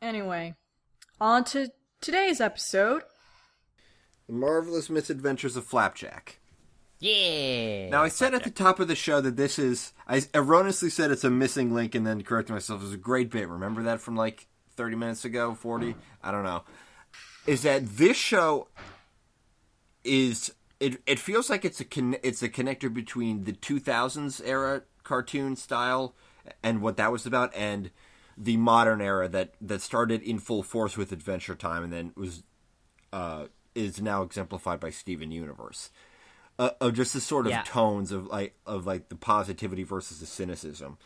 Anyway, on to today's episode. The Marvelous Misadventures of Flapjack. Yeah! Now, I said at the top of the show that this is... I erroneously said it's a missing link and then corrected myself. It was a great bit. Remember that from like 30 minutes ago? 40? I don't know. Is that this show is... It feels like it's a connector between the 2000s era cartoon style and what that was about and the modern era that started in full force with Adventure Time and then was is now exemplified by Steven Universe. Of just the sort of tones of the positivity versus the cynicism.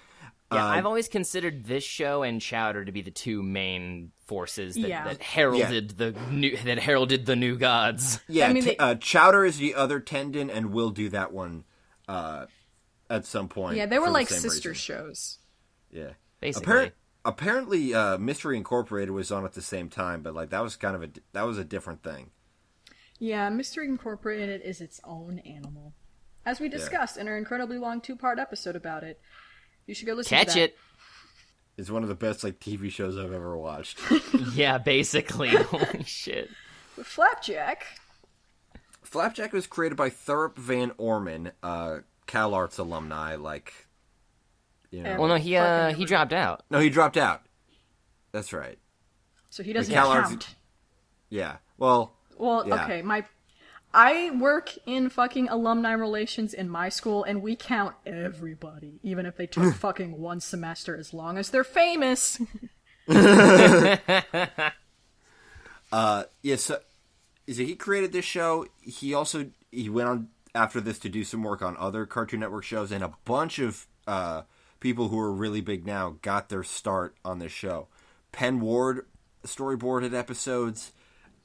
Yeah, I've always considered this show and Chowder to be the two main forces that heralded the new gods. Yeah, I mean, Chowder is the other tendon, and we'll do that one at some point. Yeah, they were like sister shows. Yeah, basically. Apparently, Mystery Incorporated was on at the same time, but like that was a different thing. Yeah, Mystery Incorporated is its own animal, as we discussed in our incredibly long 2-part episode about it. You should go listen to that. Catch it. It's one of the best TV shows I've ever watched. Yeah, basically. Holy shit. With Flapjack. Flapjack was created by Thurip Van Orman, CalArts alumni, Well, no, he dropped out. No, he dropped out. That's right. So he doesn't count. Yeah. Well, yeah. Okay, I work in fucking alumni relations in my school, and we count everybody, even if they took fucking one semester, as long as they're famous. So he created this show. He went on after this to do some work on other Cartoon Network shows, and a bunch of people who are really big now got their start on this show. Penn Ward storyboarded episodes.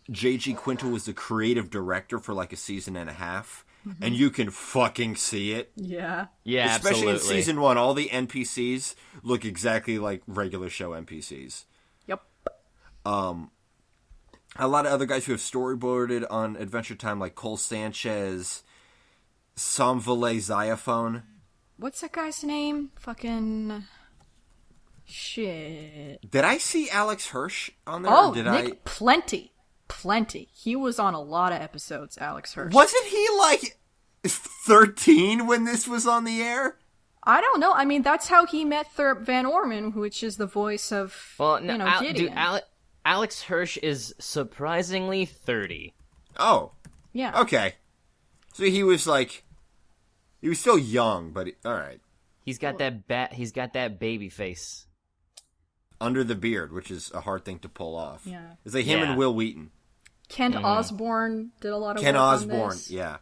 J.G. Quintal was the creative director for like a season and a half, and you can fucking see it. Yeah. Yeah, especially absolutely. in season 1, all the NPCs look exactly like regular show NPCs. Yep. A lot of other guys who have storyboarded on Adventure Time, like Cole Sanchez, Samvele Xylophone. What's that guy's name? Fucking... Shit. Did I see Alex Hirsch on there? Oh, or did Nick, plenty. He was on a lot of episodes, Alex Hirsch. Wasn't he like 13 when this was on the air? I don't know. I mean, that's how he met Thurip Van Orman, which is the voice of, Gideon. Alex Hirsch is surprisingly 30. Oh. Yeah. Okay. So he was still young, but all right. He's got that baby face. Under the beard, which is a hard thing to pull off. Yeah. It's like him and Will Wheaton. Kent Osborne did a lot of work Ken Osborne, on this. yeah.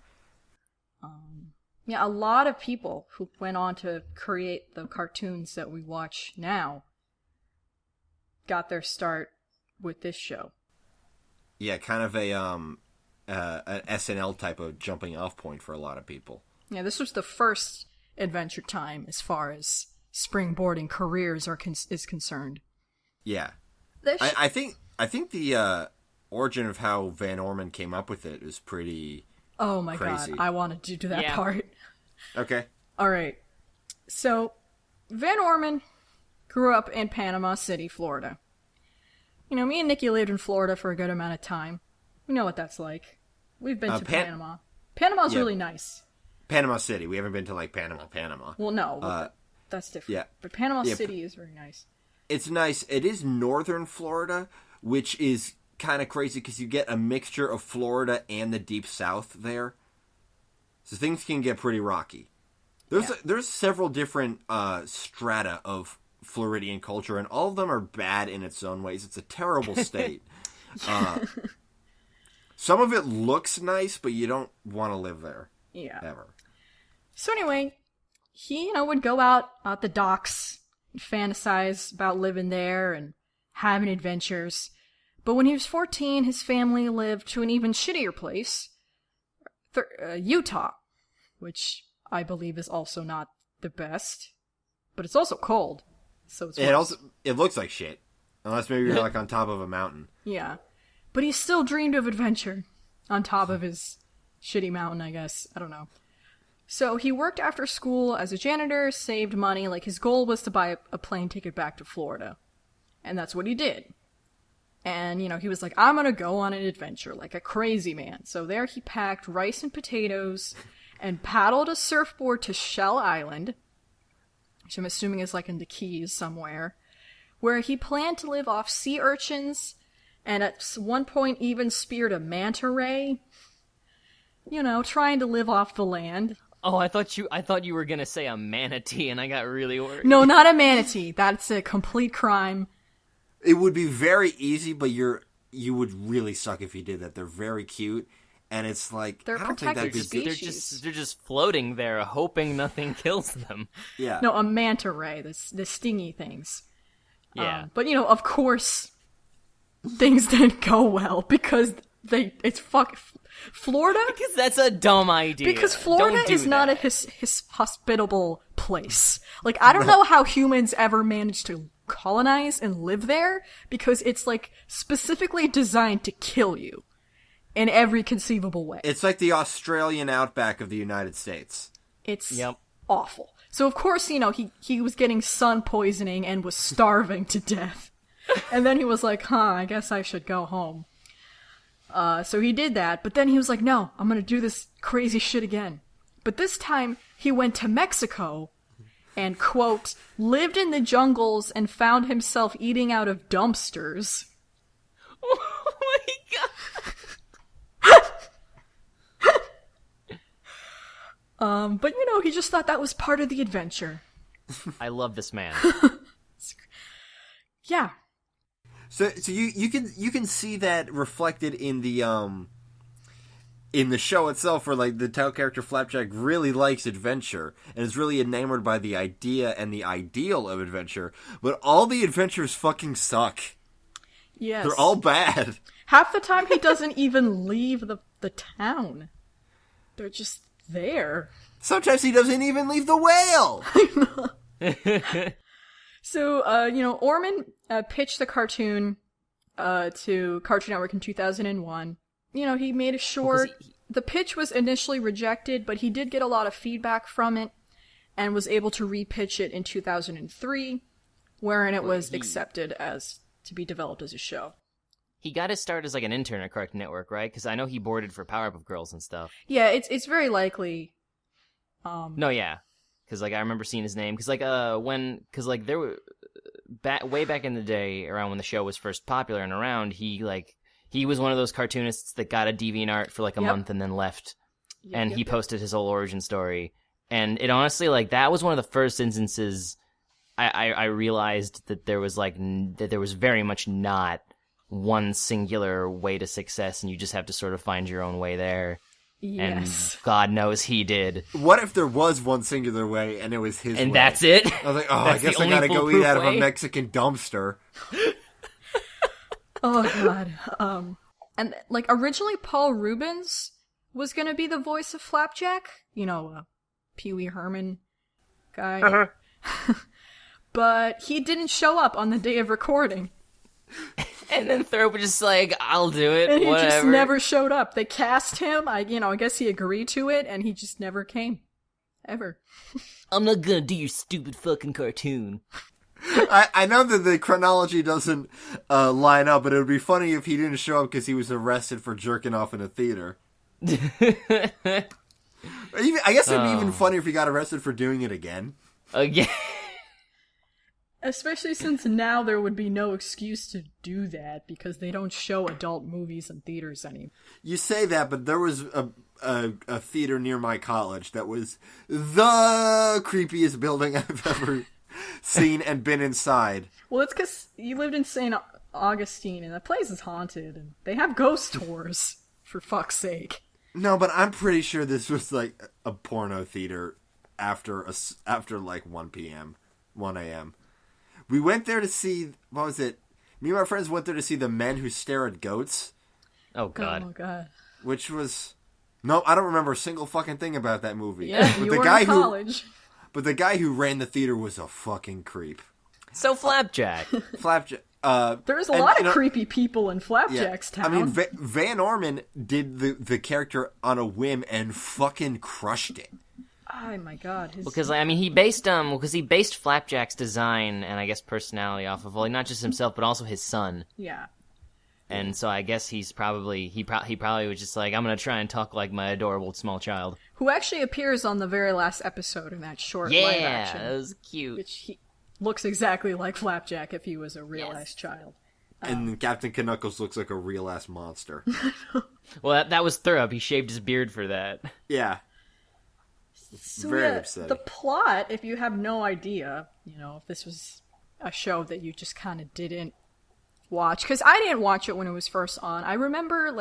Yeah, a lot of people who went on to create the cartoons that we watch now got their start with this show. Yeah, kind of an SNL type of jumping off point for a lot of people. Yeah, this was the first Adventure Time as far as springboarding careers is concerned. Yeah. I think the origin of how Van Orman came up with it is pretty Oh my crazy. God, I wanted to do that part. Okay. All right. So, Van Orman grew up in Panama City, Florida. You know, me and Nikki lived in Florida for a good amount of time. We know what that's like. We've been to Panama. Panama's really nice. Panama City. We haven't been to, Panama. Well, no. That's different. Yeah. But Panama City is very nice. It's nice. It is northern Florida, which is kind of crazy because you get a mixture of Florida and the deep south there. So things can get pretty rocky. There's several different strata of Floridian culture, and all of them are bad in its own ways. It's a terrible state. Some of it looks nice, but you don't want to live there. Yeah. Ever. So anyway, he, would go out the docks and fantasize about living there and having adventures. But when he was 14, his family lived to an even shittier place, Utah, which I believe is also not the best, but it's also cold. So it's worse. It looks like shit, unless maybe you're on top of a mountain. Yeah, but he still dreamed of adventure on top of his shitty mountain, I guess. I don't know. So he worked after school as a janitor, saved money. His goal was to buy a plane ticket back to Florida. And that's what he did. And, he was like, I'm gonna go on an adventure like a crazy man. So there he packed rice and potatoes and paddled a surfboard to Shell Island, which I'm assuming is like in the Keys somewhere, where he planned to live off sea urchins and at one point even speared a manta ray, trying to live off the land. Oh, I thought you were gonna say a manatee, and I got really worried. No, not a manatee. That's a complete crime. It would be very easy, but you would really suck if you did that. They're very cute, and it's like they're I don't think that'd be good. They're just floating there, hoping nothing kills them. Yeah. No, a manta ray, the stingy things. Yeah. But of course, things didn't go well because it's Florida. Because that's a dumb idea. Because Florida is not a his hospitable place. Like, I don't know how humans ever managed to colonize and live there, because it's like specifically designed to kill you in every conceivable way. It's like the Australian outback of the United States. It's awful. So of course, he was getting sun poisoning and was starving to death. And then he was like, I guess I should go home. So he did that, but then he was like, no, I'm gonna do this crazy shit again. But this time, he went to Mexico and, quote, lived in the jungles and found himself eating out of dumpsters. Oh my god! But he just thought that was part of the adventure. I love this man. Yeah. So you can see that reflected in the show itself, where like the title character Flapjack really likes adventure and is really enamored by the idea and the ideal of adventure, but all the adventures fucking suck. Yes. They're all bad. Half the time he doesn't even leave the town. They're just there. Sometimes he doesn't even leave the whale. So, Orman pitched the cartoon to Cartoon Network in 2001. He made a short. The pitch was initially rejected, but he did get a lot of feedback from it and was able to repitch it in 2003, wherein it was accepted as to be developed as a show. He got his start as like an intern at Cartoon Network, right? Because I know he boarded for Powerpuff Girls and stuff. Yeah, it's very likely. No, yeah. Because, like, I remember seeing his name. Because, like, there were... way back in the day, around when the show was first popular and around, he was one of those cartoonists that got a DeviantArt for, like, a month and then left. And he posted his whole origin story. And it honestly, like, that was one of the first instances I realized that there was, like, that there was very much not one singular way to success, and you just have to sort of find your own way there. Yes. And God knows he did. What if there was one singular way and it was his way? And that's it? I was like, I guess I gotta go eat out of a Mexican dumpster. Oh, God. And, like, originally Paul Rubens was gonna be the voice of Flapjack. Pee Wee Herman guy. Uh-huh. But he didn't show up on the day of recording. And then Thurb was just like, I'll do it, and he whatever. just never showed up. They cast him, I guess he agreed to it, and he just never came. Ever. I'm not gonna do your stupid fucking cartoon. I know that the chronology doesn't line up, but it would be funny if he didn't show up because he was arrested for jerking off in a theater. I guess it'd be even funnier if he got arrested for doing it again. Again? Especially since now there would be no excuse to do that because they don't show adult movies in theaters anymore. You say that, but there was a theater near my college that was the creepiest building I've ever seen and been inside. Well, it's because you lived in St. Augustine, and the place is haunted, and they have ghost tours, for fuck's sake. No, but I'm pretty sure this was like a porno theater after like 1 p.m., 1 a.m. We went there to see, what was it? Me and my friends went there to see The Men Who Stare at Goats. Oh, God. Oh, God. Which was... No, I don't remember a single fucking thing about that movie. Yeah, but you the were guy in college. But the guy who ran the theater was a fucking creep. So Flapjack. Flapjack. There's a lot of creepy people in Flapjack's town. I mean, Van Orman did the character on a whim and fucking crushed it. Oh my God! Because he based Flapjack's design and I guess personality off of not just himself but also his son. Yeah, And so I guess he probably was just like, I'm gonna try and talk like my adorable small child. Who actually appears on the very last episode in that short live action. Yeah, that was cute. Which he looks exactly like Flapjack if he was a real-ass child. And Captain Knuckles looks like a real-ass monster. Well, that was thorough. He shaved his beard for that. Yeah. So Very upsetting. The plot, if you have no idea, if this was a show that you just kind of didn't watch, because I didn't watch it when it was first on. I remember,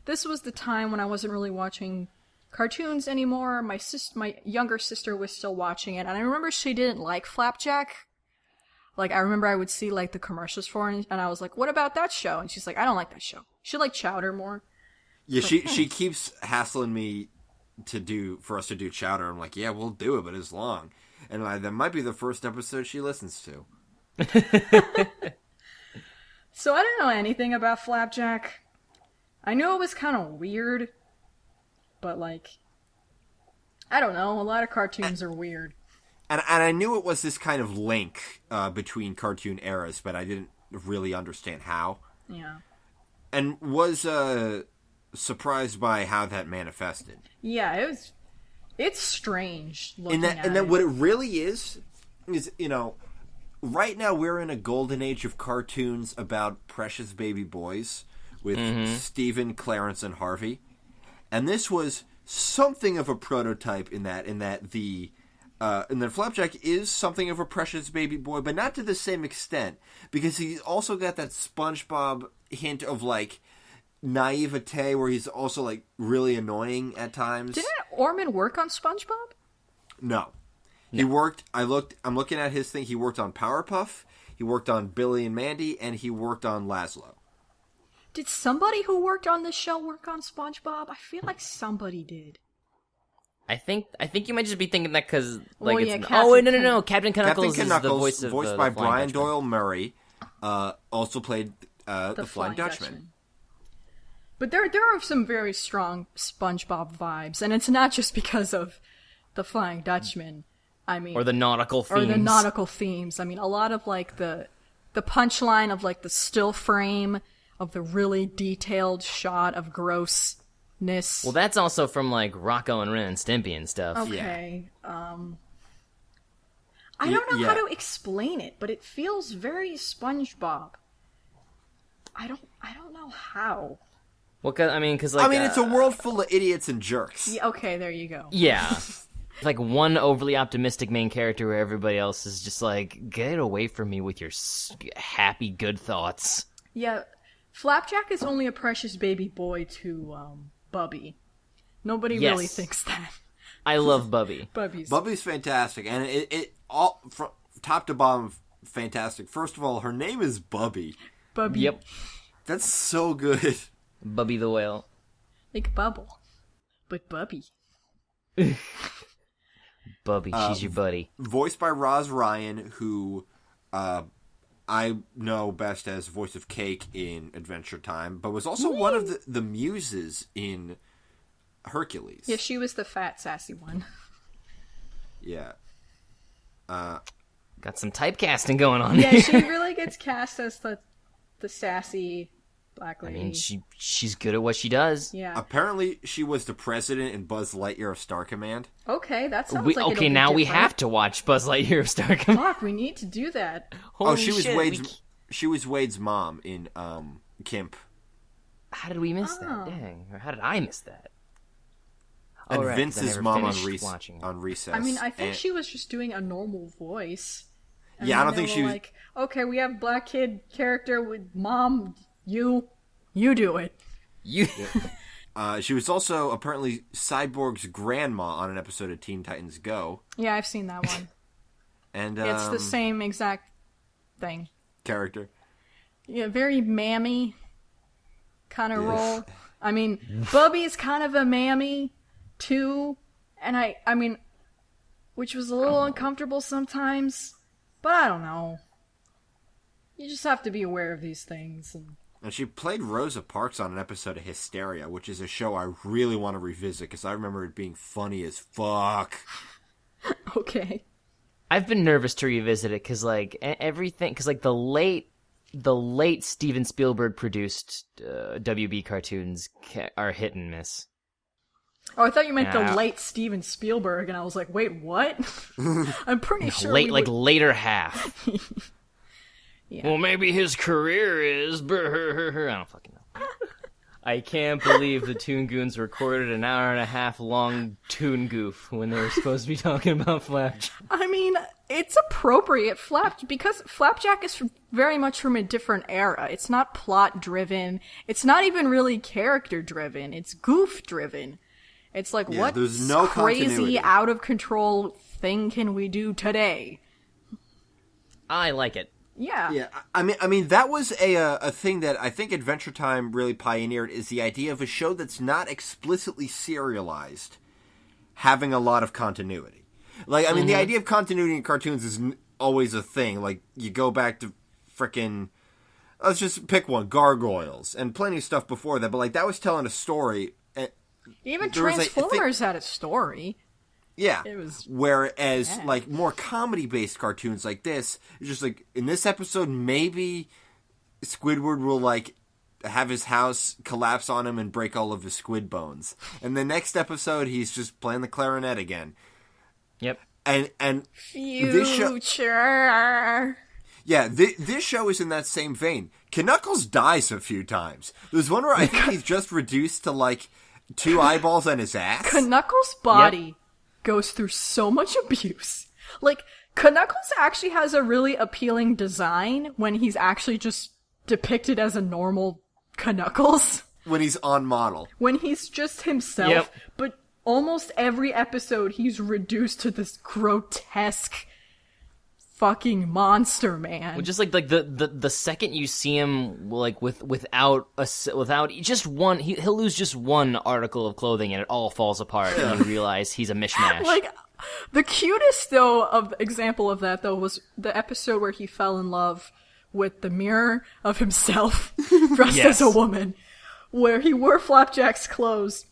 this was the time when I wasn't really watching cartoons anymore. My younger sister was still watching it, and I remember she didn't like Flapjack. I remember I would see, the commercials for it, and I was like, what about that show? And she's like, I don't like that show. She liked Chowder more. Yeah, she keeps hassling me for us to do Chowder. I'm like, yeah, we'll do it, but it's long. And that might be the first episode she listens to. So I didn't know anything about Flapjack. I knew it was kind of weird, but I don't know. A lot of cartoons are weird. And I knew it was this kind of link between cartoon eras, but I didn't really understand how. Yeah. And was surprised by how that manifested. Yeah, it's strange looking at it. And then what it really is, right now we're in a golden age of cartoons about precious baby boys with Stephen, Clarence, and Harvey. And this was something of a prototype in that Flapjack is something of a precious baby boy, but not to the same extent, because he's also got that SpongeBob hint of naivete where he's also really annoying at times. Didn't Orman work on SpongeBob? No. He worked, I'm looking at his thing, he worked on Powerpuff, he worked on Billy and Mandy, and he worked on Laszlo. Did somebody who worked on this show work on SpongeBob? I feel like somebody did. I think you might just be thinking that because no, Captain Knuckles is the voice of voiced by the Flying Brian Dutchman. Doyle Murray, also played the Flying Dutchman. But there are some very strong SpongeBob vibes, and it's not just because of the Flying Dutchman. I mean, or the nautical themes. I mean, a lot of the punchline of the still frame of the really detailed shot of grossness. Well, that's also from Rocco and Ren and Stimpy and stuff. Okay. I don't know how to explain it, but it feels very SpongeBob. I don't know how. Well, because it's a world full of idiots and jerks. Yeah, okay, there you go. Yeah. One overly optimistic main character where everybody else is just get away from me with your happy, good thoughts. Yeah, Flapjack is only a precious baby boy to Bubby. Nobody really thinks that. I love Bubby. Bubby's fantastic, and it all from top to bottom fantastic. First of all, her name is Bubby. Bubby. Yep. That's so good. Bubby the whale. Like Bubble, but Bubby. Bubby, she's your buddy. Voiced by Roz Ryan, who I know best as voice of Cake in Adventure Time, but was also one of the muses in Hercules. Yeah, she was the fat, sassy one. Yeah. Got some typecasting going on Yeah, here. she really gets cast as the sassy black lady. I mean, she's good at what she does. Yeah. Apparently, she was the president in Buzz Lightyear of Star Command. Okay, that sounds like it'll be now we different. have to watch Buzz Lightyear of Star Command. Fuck, we need to do that. Holy she was shit, she was Wade's mom in Kimp. How did we miss that? Dang. Or how did I miss that? And right, Vince's mom on Recess. I mean, I think she was just doing a normal voice. And yeah, I don't think she was... okay, we have black kid character with mom, you do it. You. She was also apparently Cyborg's grandma on an episode of Teen Titans Go. Yeah, I've seen that one. And it's the same exact thing. Character. Yeah, very mammy kind of role. I mean, Bubby's kind of a mammy too, and I mean, which was a little uncomfortable sometimes, but I don't know. You just have to be aware of these things. And she played Rosa Parks on an episode of Hysteria, which is a show I really want to revisit because I remember it being funny as fuck. Okay. I've been nervous to revisit it because everything, because the late the late Steven Spielberg produced WB cartoons are hit and miss. Oh, I thought you meant the late Steven Spielberg, and I was like, wait, what? I'm pretty sure later half. Yeah. Well, maybe his career is... I don't fucking know. I can't believe the Toon Goons recorded an hour and a half long Toon Goof when they were supposed to be talking about Flapjack. I mean, it's appropriate, because Flapjack is very much from a different era. It's not plot-driven. It's not even really character-driven. It's goof-driven. It's like, what there's no crazy, continuity. out-of-control thing can we do today? I like it. Yeah. I mean, that was a thing that I think Adventure Time really pioneered, is the idea of a show that's not explicitly serialized having a lot of continuity. Like, I mean, the idea of continuity in cartoons is always a thing. Like, you go back to frickin', let's just pick one, Gargoyles, and plenty of stuff before that, but like, that was telling a story. Even Transformers had a story. Yeah. It was whereas, like, more comedy-based cartoons like this, it's just like, in this episode, maybe Squidward will, like, have his house collapse on him and break all of his squid bones. And the next episode, he's just playing the clarinet again. Yep. And Future. this show... Yeah, this show is in that same vein. Knuckles dies a few times. There's one where I think he's just reduced to, like, 2 eyeballs on his ass. Knuckles' body goes through so much abuse. Like, Knuckles actually has a really appealing design when he's actually just depicted as a normal Knuckles. When he's on model. When he's just himself. But almost every episode he's reduced to this grotesque fucking monster, man. Well, just like the second you see him, like without just one, he'll lose just one article of clothing and it all falls apart, and you realize he's a mishmash. Like, the cutest example of that was the episode where he fell in love with the mirror of himself dressed as a woman, where he wore Flapjack's clothes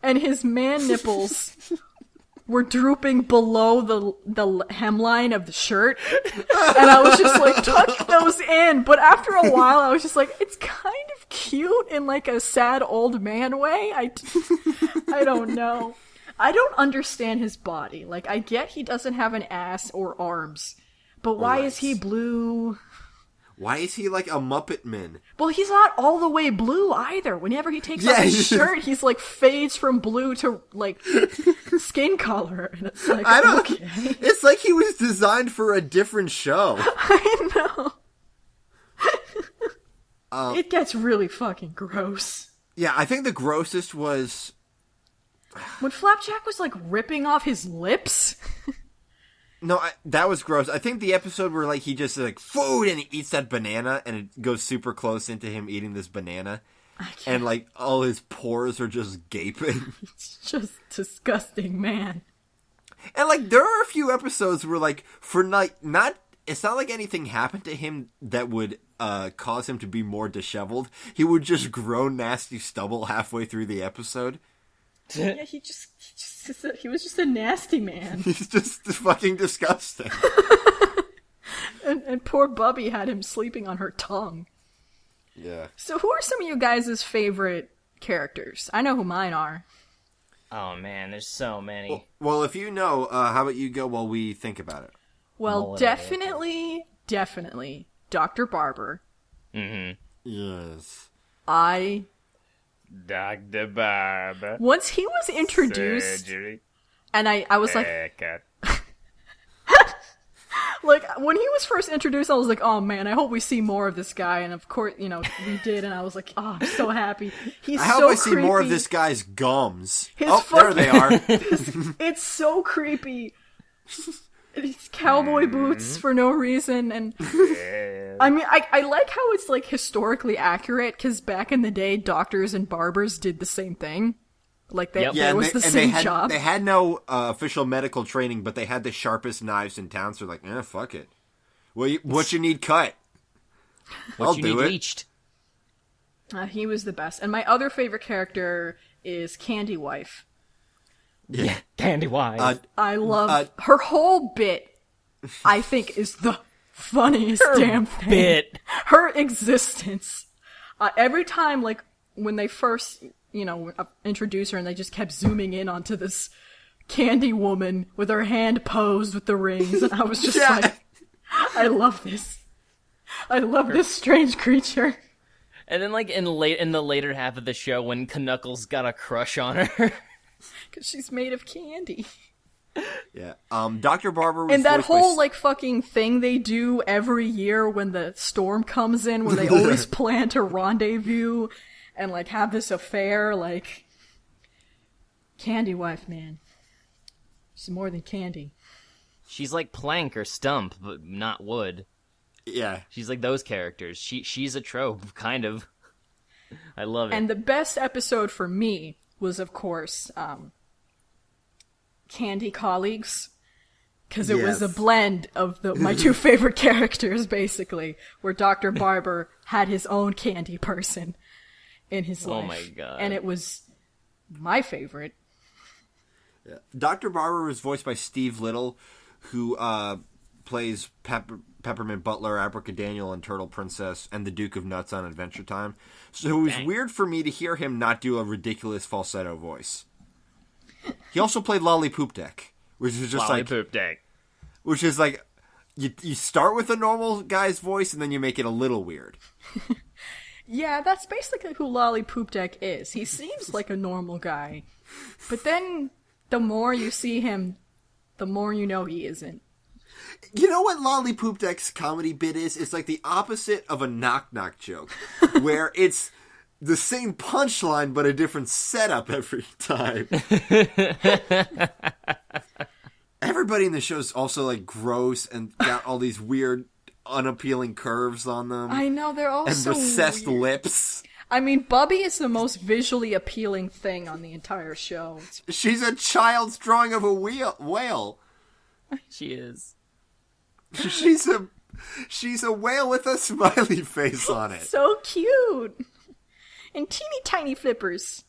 and his man nipples were drooping below the hemline of the shirt. And I was just like, tuck those in. But after a while, I was just like, it's kind of cute in like a sad old man way. I don't know. I don't understand his body. Like, I get he doesn't have an ass or arms. But why is he blue? Why is he like a Muppet Man? Well, he's not all the way blue either. Whenever he takes off his shirt, he's like fades from blue to like skin color. And it's like, okay. It's like he was designed for a different show. I know. It gets really fucking gross. Yeah, I think the grossest was when Flapjack was like ripping off his lips. No, that was gross. I think the episode where, like, he just, like, food, and he eats that banana, and it goes super close into him eating this banana. And, like, all his pores are just gaping. It's just disgusting, man. And, like, there are a few episodes where, like, for, like, it's not like anything happened to him that would cause him to be more disheveled. He would just grow nasty stubble halfway through the episode. Yeah, he was just a nasty man. He's just fucking disgusting. and poor Bubby had him sleeping on her tongue. Yeah. So who are some of you guys' favorite characters? I know who mine are. Oh man, there's so many. Well, if you know, how about you go while we think about it? Well, definitely Dr. Barber. Mm-hmm. Yes. Dr. Barber. Once he was introduced, surgery, and I was like, like, when he was first introduced, I was like, oh man, I hope we see more of this guy, and of course, you know, we did, and I was like, oh, I'm so happy. I hope I see more of this guy's gums. There they are. It's so creepy. These cowboy boots for no reason, and I mean, I like how it's like historically accurate, because back in the day, doctors and barbers did the same thing. Like there was the same job. They had no official medical training, but they had the sharpest knives in town. So they're like, fuck it. What you need cut? What you need bleached? He was the best, and my other favorite character is Candy Wife. Yeah, Candy Wife. I love her whole bit. I think is the funniest damn thing. Bit. Her existence. Every time, like, when they first, introduce her and they just kept zooming in onto this candy woman with her hand posed with the rings, and I was just like, I love this. I love this strange creature. And then, like, in the later half of the show, when Knuckles got a crush on her. Because she's made of candy. Yeah. Dr. Barber was and that voiced by whole, like, fucking thing they do every year when the storm comes in, where they always plan to rendezvous and, like, have this affair, like... Candy wife, man. She's more than candy. She's like plank or stump, but not wood. Yeah. She's like those characters. She's a trope, kind of. I love it. And the best episode for me was, of course, Candy Colleagues. Because it was a blend of my two favorite characters, basically. Where Dr. Barber had his own candy person in his life. Oh my god. And it was my favorite. Yeah. Dr. Barber was voiced by Steve Little, who plays Peppermint Butler, Abracadaniel, and Turtle Princess, and the Duke of Nuts on Adventure Time. So it was weird for me to hear him not do a ridiculous falsetto voice. He also played Lollipop Deck, which is just Lollipop Deck. Which is like, you start with a normal guy's voice, and then you make it a little weird. Yeah, that's basically who Lollipop Deck is. He seems like a normal guy, but then the more you see him, the more you know he isn't. You know what Lollipop Deck's comedy bit is? It's like the opposite of a knock-knock joke, where it's the same punchline but a different setup every time. Everybody in the show is also like gross and got all these weird, unappealing curves on them. I know, they're all and so recessed weird. lips. I mean, Bubby is the most visually appealing thing on the entire show. She's a child's drawing of a whale. She is. She's a whale with a smiley face on it. So cute. And teeny tiny flippers.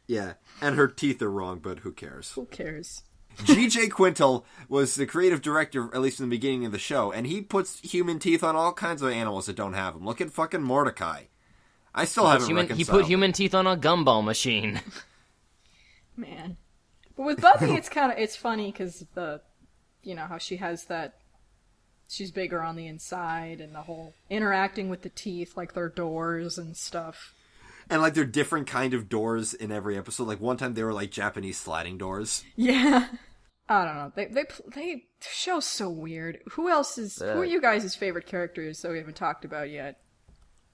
Yeah, and her teeth are wrong, but who cares? Who cares? G.J. Quintel was the creative director, at least in the beginning of the show, and he puts human teeth on all kinds of animals that don't have them. Look at fucking Mordecai. I still haven't reconciled. He put human teeth on a gumball machine. Man. But with Bubby, it's funny because how she has that, she's bigger on the inside and the whole interacting with the teeth, like their doors and stuff. And like they're different kind of doors in every episode. Like one time they were like Japanese sliding doors. Yeah. I don't know. The show's so weird. Who are you guys' favorite characters that we haven't talked about yet?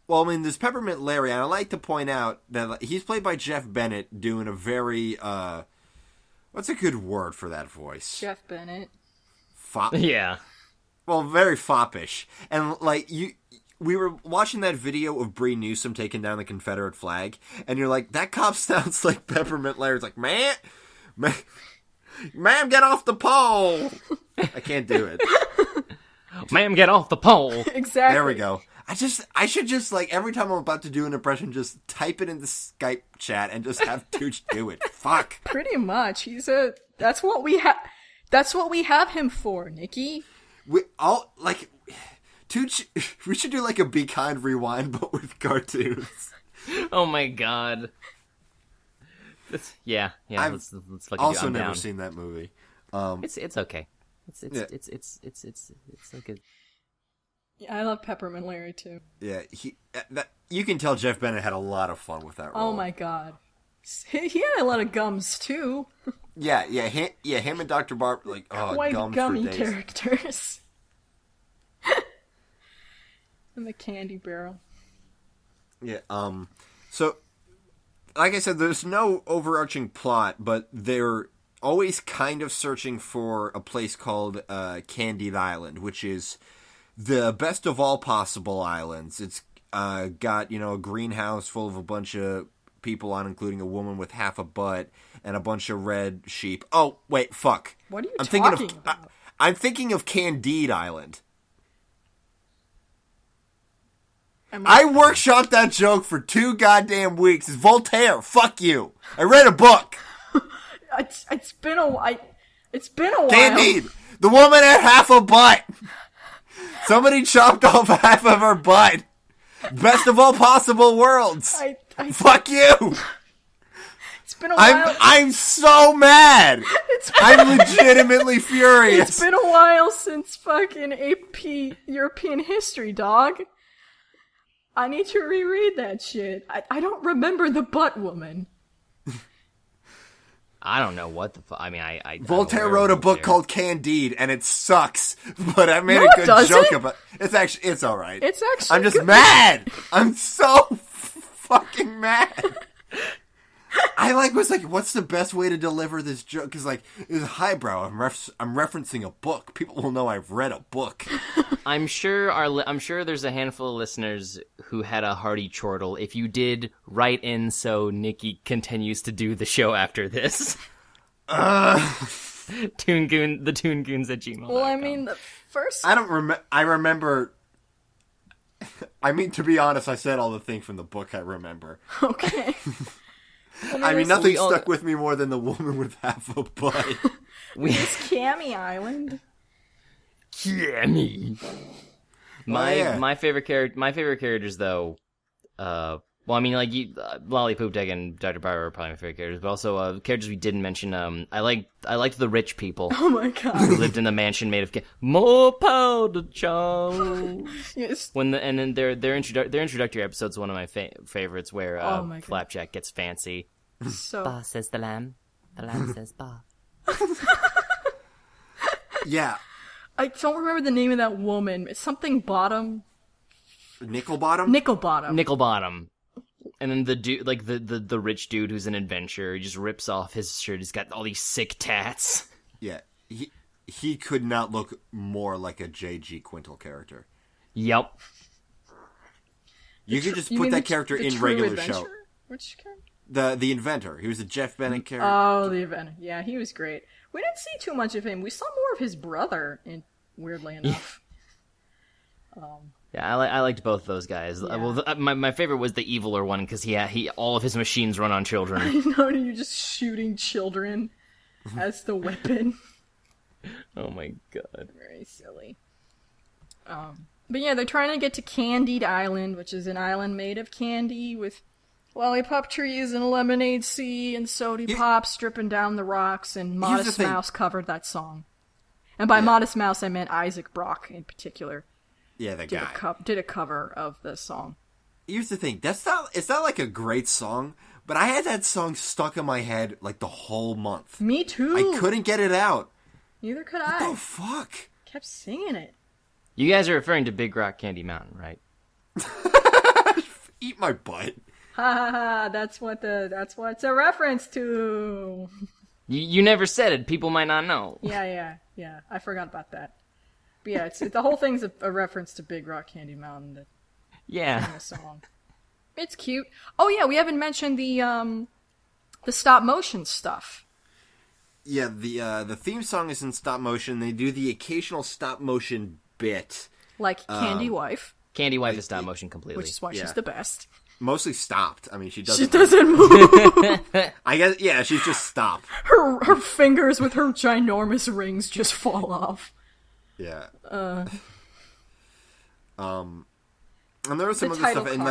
Well, I mean, there's Peppermint Larry, and I like to point out that he's played by Jeff Bennett, doing a very, what's a good word for that voice? Jeff Bennett. Yeah. Well, very foppish. And, like, we were watching that video of Bree Newsom taking down the Confederate flag, and you're like, that cop sounds like Peppermint Larry. It's like, ma'am, get off the pole! I can't do it. Ma'am, get off the pole! Exactly. There we go. I should just, like, every time I'm about to do an impression, just type it in the Skype chat and just have Tooch do it. Fuck. Pretty much. That's what we have him for, Nikki. Tooch, we should do, like, a Be Kind Rewind, but with cartoons. Oh my god. Yeah, let's fucking also I'm never down. seen that movie. It's okay. It's like a... Yeah, I love Peppermint Larry too. Yeah, you can tell Jeff Bennett had a lot of fun with that role. Oh my god. He had a lot of gums too. Yeah, him and Dr. Barber, like, Quite gums gummy for days. characters. And the candy barrel. Yeah, so, like I said, there's no overarching plot, but they're always kind of searching for a place called Candied Island, which is the best of all possible islands. It's got, a greenhouse full of a bunch of people on, including a woman with half a butt and a bunch of red sheep. Oh, wait, fuck. What are you talking about? I'm thinking of Candide Island. I workshopped that joke for 2 goddamn weeks. It's Voltaire. Fuck you. I read a book. It's been a while. Candide. The woman had half a butt. Somebody chopped off half of her butt. Best of all possible worlds. Fuck you. It's been a while. I'm so mad. I'm legitimately furious. It's been a while since fucking AP European history, dog. I need to reread that shit. I don't remember the butt woman. I don't know what the fuck. I mean, I Voltaire wrote a book called Candide, and it sucks. But I made a good joke about it. It's all right. It's actually I'm just mad. I'm so fucking mad. I was like, what's the best way to deliver this joke? Because it's highbrow. I'm referencing a book. People will know I've read a book. I'm sure there's a handful of listeners who had a hearty chortle. If you did, write in so Nikki continues to do the show after this. The Toon Goons at gmail.com. Well, I mean, the first... I don't remember. I remember... I mean, to be honest, I said all the things from the book I remember. Okay. I mean, nothing stuck with me more than the woman with half a butt. It's Cammy Island. Cammy. My favorite characters though. Well, I mean, Lolly Poop Deck and Dr. Pyro are probably my favorite characters, but also characters we didn't mention. I liked the rich people. Oh my god. Who lived in the mansion made of more powder, Charles. Yes. Then their introductory episode's one of my favorites, where Flapjack gets fancy. So Ba says the lamb says ba. Yeah. I don't remember the name of that woman. It's something Bottom. Nickel Bottom. Nickel Bottom. And then the dude, the rich dude who's an adventurer, he just rips off his shirt. He's got all these sick tats. Yeah, he could not look more like a J.G. Quintal character. Yep. You could just put that character in regular show. Which character? The inventor. He was a Jeff Bennett character. Oh, the inventor. Yeah, he was great. We didn't see too much of him. We saw more of his brother, weirdly enough. Yeah, I liked both of those guys. Yeah. Well, my favorite was the eviler one because he all of his machines run on children. I know, and you're just shooting children as the weapon. Oh my god, very silly. But yeah, they're trying to get to Candide Island, which is an island made of candy with lollipop trees and a lemonade sea and sody pops dripping down the rocks. And Modest Mouse covered that song. And by Modest Mouse, I meant Isaac Brock in particular. Yeah, that guy did a cover of the song. Here's the thing: it's not like a great song, but I had that song stuck in my head like the whole month. Me too. I couldn't get it out. Neither could I. What the fuck? Kept singing it. You guys are referring to Big Rock Candy Mountain, right? Eat my butt. Ha ha ha! That's what it's a reference to. You never said it. People might not know. Yeah. I forgot about that. But yeah, the whole thing's a reference to Big Rock Candy Mountain. The song. It's cute. Oh yeah, we haven't mentioned the stop motion stuff. Yeah, the theme song is in stop motion. They do the occasional stop motion bit, like Candy Wife. Candy Wife is stop motion completely, which is why she's the best. Mostly stopped. I mean, she doesn't move. I guess, yeah, she's just stopped. Her fingers with her ginormous rings just fall off. Yeah. And there was some other stuff, and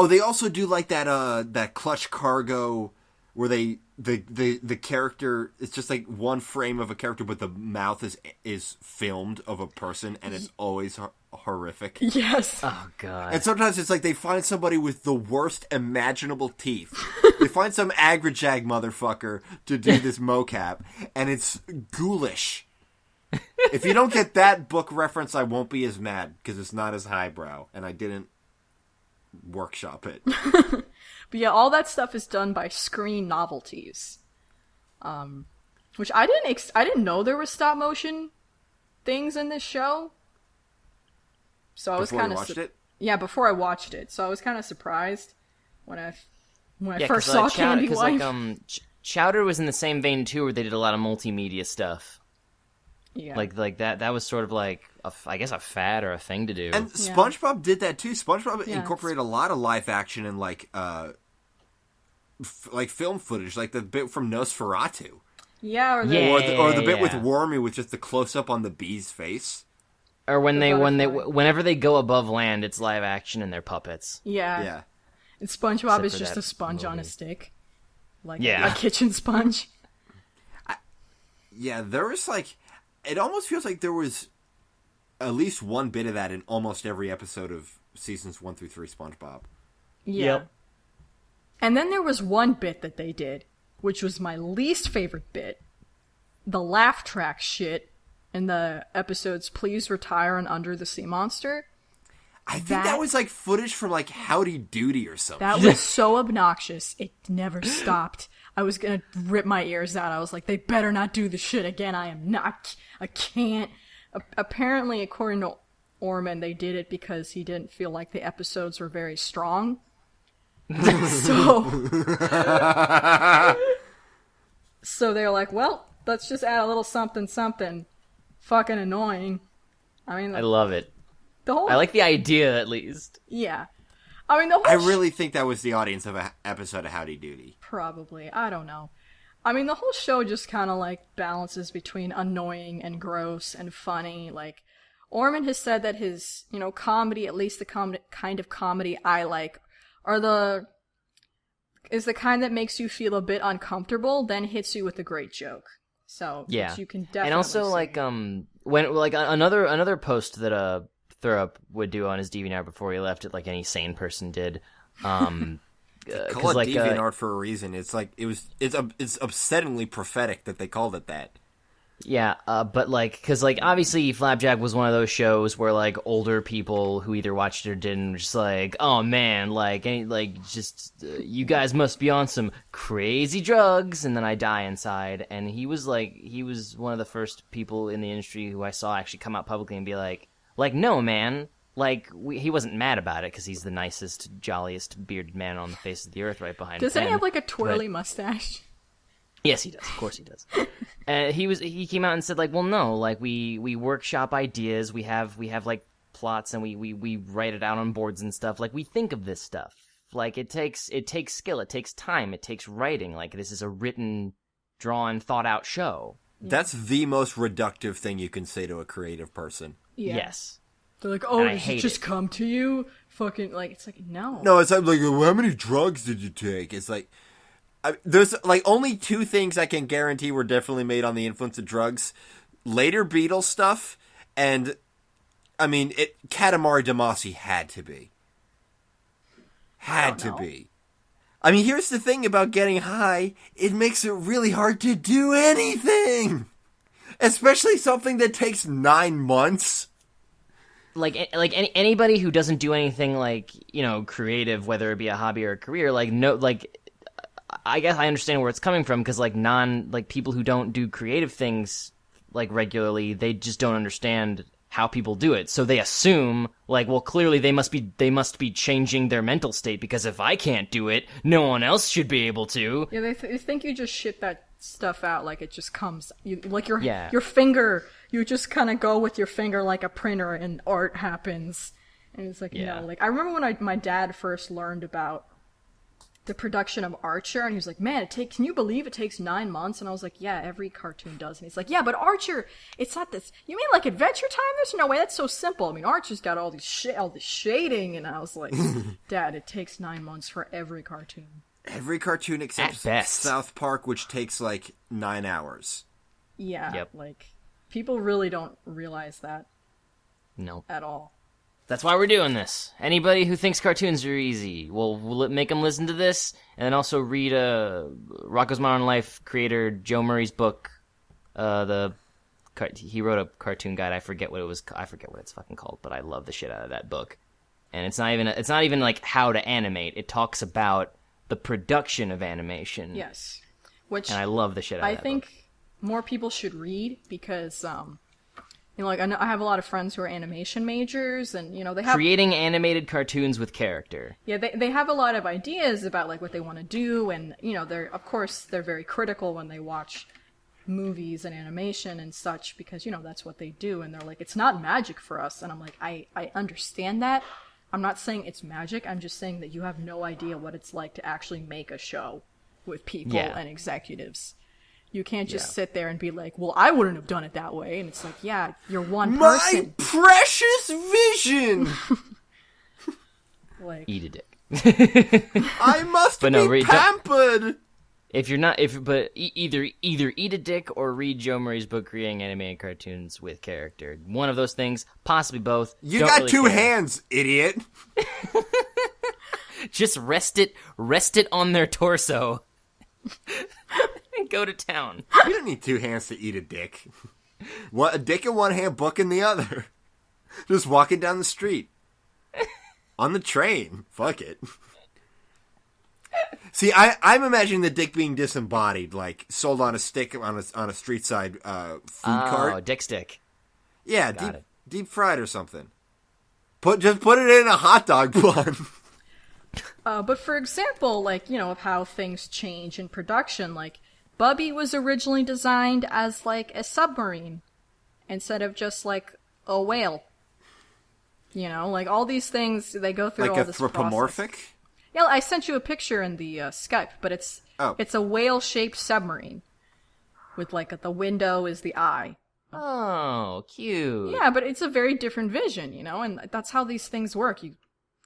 they also do that Clutch Cargo where the character, it's just like one frame of a character, but the mouth is filmed of a person, and it's always horrific. Yes. Oh god. And sometimes it's like they find somebody with the worst imaginable teeth. They find some agrajag motherfucker to do this mocap, and it's ghoulish. If you don't get that book reference, I won't be as mad, because it's not as highbrow, and I didn't workshop it. But yeah, all that stuff is done by Screen Novelties, which I didn't know there was stop motion things in this show. So I was kind of before I watched it. So I was kind of surprised when I first saw Candy Wife. Chowder was in the same vein too, where they did a lot of multimedia stuff. Yeah, like that was sort of like I guess a fad or a thing to do. And SpongeBob did that too. SpongeBob incorporated a lot of live action and like film footage, like the bit from Nosferatu. Yeah, or the bit with Wormy with just the close up on the bee's face. Or whenever they go above land, it's live action and they're puppets. Yeah. Yeah. And SpongeBob Except is for just that a sponge on a movie. stick. Like Yeah. a kitchen sponge. Yeah, there was it almost feels like there was at least one bit of that in almost every episode of seasons 1 through 3 SpongeBob. Yeah. Yep. And then there was one bit that they did, which was my least favorite bit. The laugh track shit in the episodes Please Retire and Under the Sea Monster. I think that was footage from Howdy Doody or something. That was so obnoxious. It never stopped. I was gonna rip my ears out. I was like, they better not do this shit again. I can't. Apparently, according to Orman, they did it because he didn't feel like the episodes were very strong. So they're like, well, let's just add a little something something. Fucking annoying. I mean, I love it. I I like the idea, at least. Yeah. I mean, the whole I really think that was the audience of an episode of Howdy Doody. Probably. I don't know. I mean, the whole show just kind of, balances between annoying and gross and funny. Orman has said that his, comedy, at least the kind of comedy I like, is the kind that makes you feel a bit uncomfortable, then hits you with a great joke. So, Yeah. which you can definitely And also, see. when another post that Thurup would do on his DeviantArt before he left it, like any sane person did. Call it DeviantArt for a reason. It's it's upsettingly prophetic that they called it that. Yeah, but because obviously Flapjack was one of those shows where older people who either watched it or didn't were just oh man, you guys must be on some crazy drugs, and then I die inside. And he was one of the first people in the industry who I saw actually come out publicly and be like, no man, he wasn't mad about it because he's the nicest, jolliest bearded man on the face of the earth right behind. Doesn't he Penn, have a twirly mustache? Yes, he does. Of course he does. He came out and said well, no, we workshop ideas, we have plots, and we write it out on boards and stuff. We think of this stuff. It takes skill, it takes time, it takes writing. This is a written, drawn, thought out show. Yeah. That's the most reductive thing you can say to a creative person. Yeah. Yes. They're like, oh, did it just come to you? Fucking it's no. No, it's how many drugs did you take? It's there's only two things I can guarantee were definitely made on the influence of drugs: later Beatles stuff, and Katamari Damacy had to be. I mean, here's the thing about getting high: it makes it really hard to do anything, especially something that takes 9 months. Anybody who doesn't do anything creative, whether it be a hobby or a career, I guess I understand where it's coming from, because people who don't do creative things regularly, they just don't understand how people do it. So they assume well, clearly they must be changing their mental state, because if I can't do it, no one else should be able to. Yeah, they think you just shit that stuff out it just comes. Your finger, you just kind of go with your finger like a printer and art happens. And it's no, I remember when my dad first learned about the production of Archer, and he was like, man, can you believe it takes 9 months? And I was like, yeah, every cartoon does. And he's like, yeah, but Archer, it's not this. You mean Adventure Time? There's no way, that's so simple. I mean, Archer's got all this shading. And I was like, Dad, it takes 9 months for every cartoon. Every cartoon except South Park, which takes 9 hours. Yeah, yep. People really don't realize that. No. At all. That's why we're doing this. Anybody who thinks cartoons are easy, we'll make them listen to this, and then also read Rocko's Modern Life creator Joe Murray's book. He wrote a cartoon guide. I forget what it's fucking called, but I love the shit out of that book. And it's not even how to animate. It talks about the production of animation. Yes, and I love the shit out of that book. I think more people should read, because I have a lot of friends who are animation majors, and they have creating animated cartoons with character. Yeah, they have a lot of ideas about what they want to do, and they're very critical when they watch movies and animation and such, because that's what they do, and they're like, it's not magic for us. And I'm like, I understand that. I'm not saying it's magic. I'm just saying that you have no idea what it's like to actually make a show with people and executives. You can't just sit there and be like, well, I wouldn't have done it that way. And it's like, yeah, you're one My person. precious vision! Like, Eat a dick. I must be pampered! If you're not, either eat a dick or read Joe Murray's book creating animated cartoons with character. One of those things, possibly both. You Don't got really two care. hands, idiot. Just rest it on their torso, and go to town. You don't need two hands to eat a dick. A dick in one hand, book in the other. Just walking down the street. On the train. Fuck it. See, I'm imagining the dick being disembodied, like sold on a stick on a street side food cart. Oh, dick stick. Yeah, deep fried or something. Just put it in a hot dog bun. But for example, like, of how things change in production, like, Bubby was originally designed as, like, a submarine instead of just, like, a whale. Like, all these things, they go through all this anthropomorphic? process. Yeah, I sent you a picture in the Skype, but it's a whale-shaped submarine with, like, the window is the eye. Oh, cute. Yeah, but it's a very different vision, and that's how these things work. You